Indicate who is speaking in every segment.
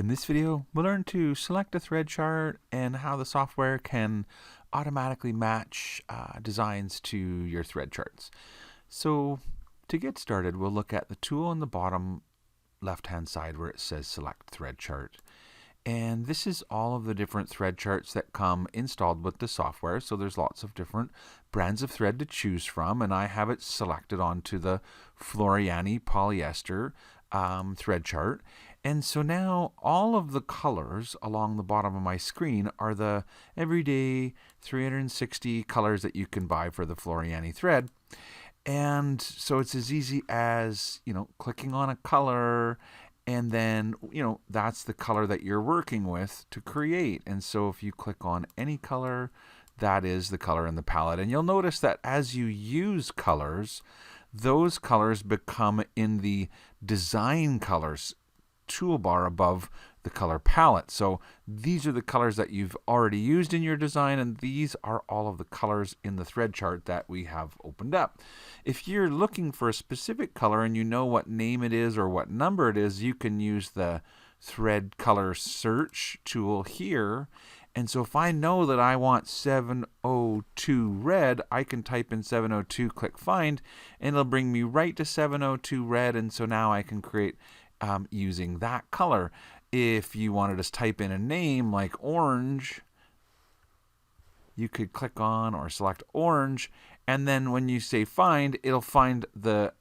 Speaker 1: In this video, we'll learn to select a thread chart and how the software can automatically match designs to your thread charts. So to get started, we'll look at the tool in the bottom left-hand side where it says Select Thread Chart. And this is all of the different thread charts that come installed with the software. So there's lots of different brands of thread to choose from, and I have it selected onto the Floriani polyester thread chart. And so now all of the colors along the bottom of my screen are the everyday 360 colors that you can buy for the Floriani thread. And so it's as easy as, clicking on a color, and then, that's the color that you're working with to create. And so if you click on any color, that is the color in the palette. And you'll notice that as you use colors, those colors become in the design colors toolbar above the color palette. So these are the colors that you've already used in your design, and these are all of the colors in the thread chart that we have opened up. If you're looking for a specific color and you know what name it is or what number it is, you can use the thread color search tool here. And so if I know that I want 702 red, I can type in 702, click find, and it'll bring me right to 702 red. And so now I can create using that color. If you wanted to type in a name like orange, you could click on or select orange, and then when you say find, it'll find the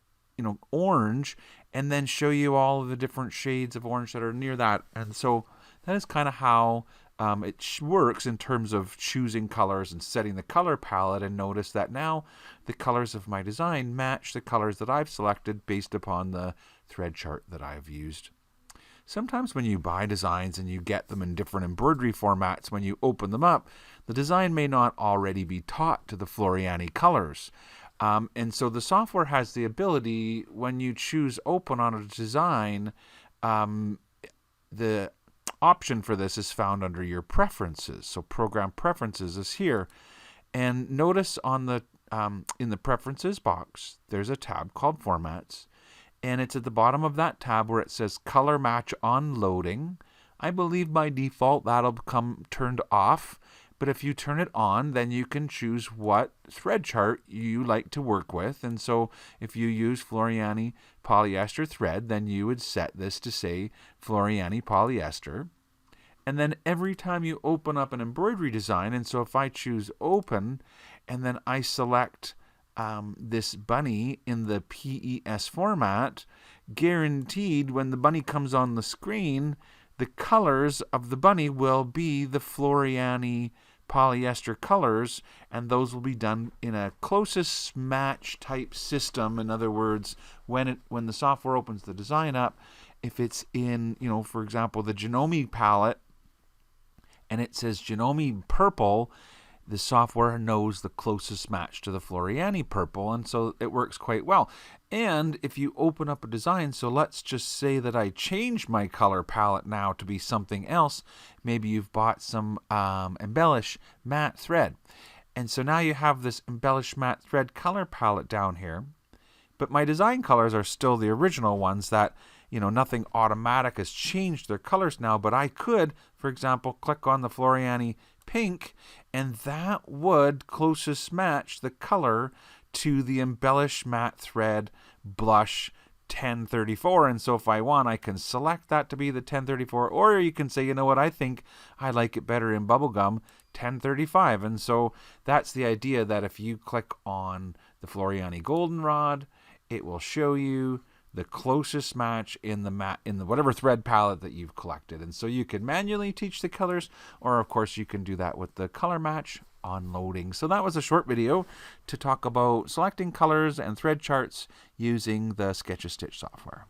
Speaker 1: orange and then show you all of the different shades of orange that are near that. And so that is kind of how it works in terms of choosing colors and setting the color palette. And notice that now the colors of my design match the colors that I've selected based upon the thread chart that I've used. Sometimes when you buy designs and you get them in different embroidery formats, when you open them up, the design may not already be taught to the Floriani colors. And so the software has the ability, when you choose open on a design, the option for this is found under your preferences. So program preferences is here. And notice on the in the preferences box, there's a tab called formats. And it's at the bottom of that tab where it says color match on loading. I believe by default that'll become turned off. But if you turn it on, then you can choose what thread chart you like to work with. And so if you use Floriani polyester thread, then you would set this to say Floriani polyester. And then every time you open up an embroidery design, and so if I choose open, and then I select this bunny in the PES format, guaranteed when the bunny comes on the screen, the colors of the bunny will be the Floriani polyester colors, and those will be done in a closest match type system. In other words, when the software opens the design up, if it's in, for example, the Janome palette, and it says Janome purple, the software knows the closest match to the Floriani purple, and so it works quite well. And if you open up a design, so let's just say that I change my color palette now to be something else. Maybe you've bought some embellish matte thread. And so now you have this embellish matte thread color palette down here. But my design colors are still the original ones that, nothing automatic has changed their colors now. But I could, for example, click on the Floriani pink, and that would closest match the color to the embellish matte thread blush 1034. And so if I want, I can select that to be the 1034, or you can say, I think I like it better in bubblegum 1035. And so that's the idea, that if you click on the Floriani goldenrod, it will show you the closest match in the whatever thread palette that you've collected. And so you can manually teach the colors, or of course you can do that with the color match on loading. So that was a short video to talk about selecting colors and thread charts using the Sketch-A-Stitch software.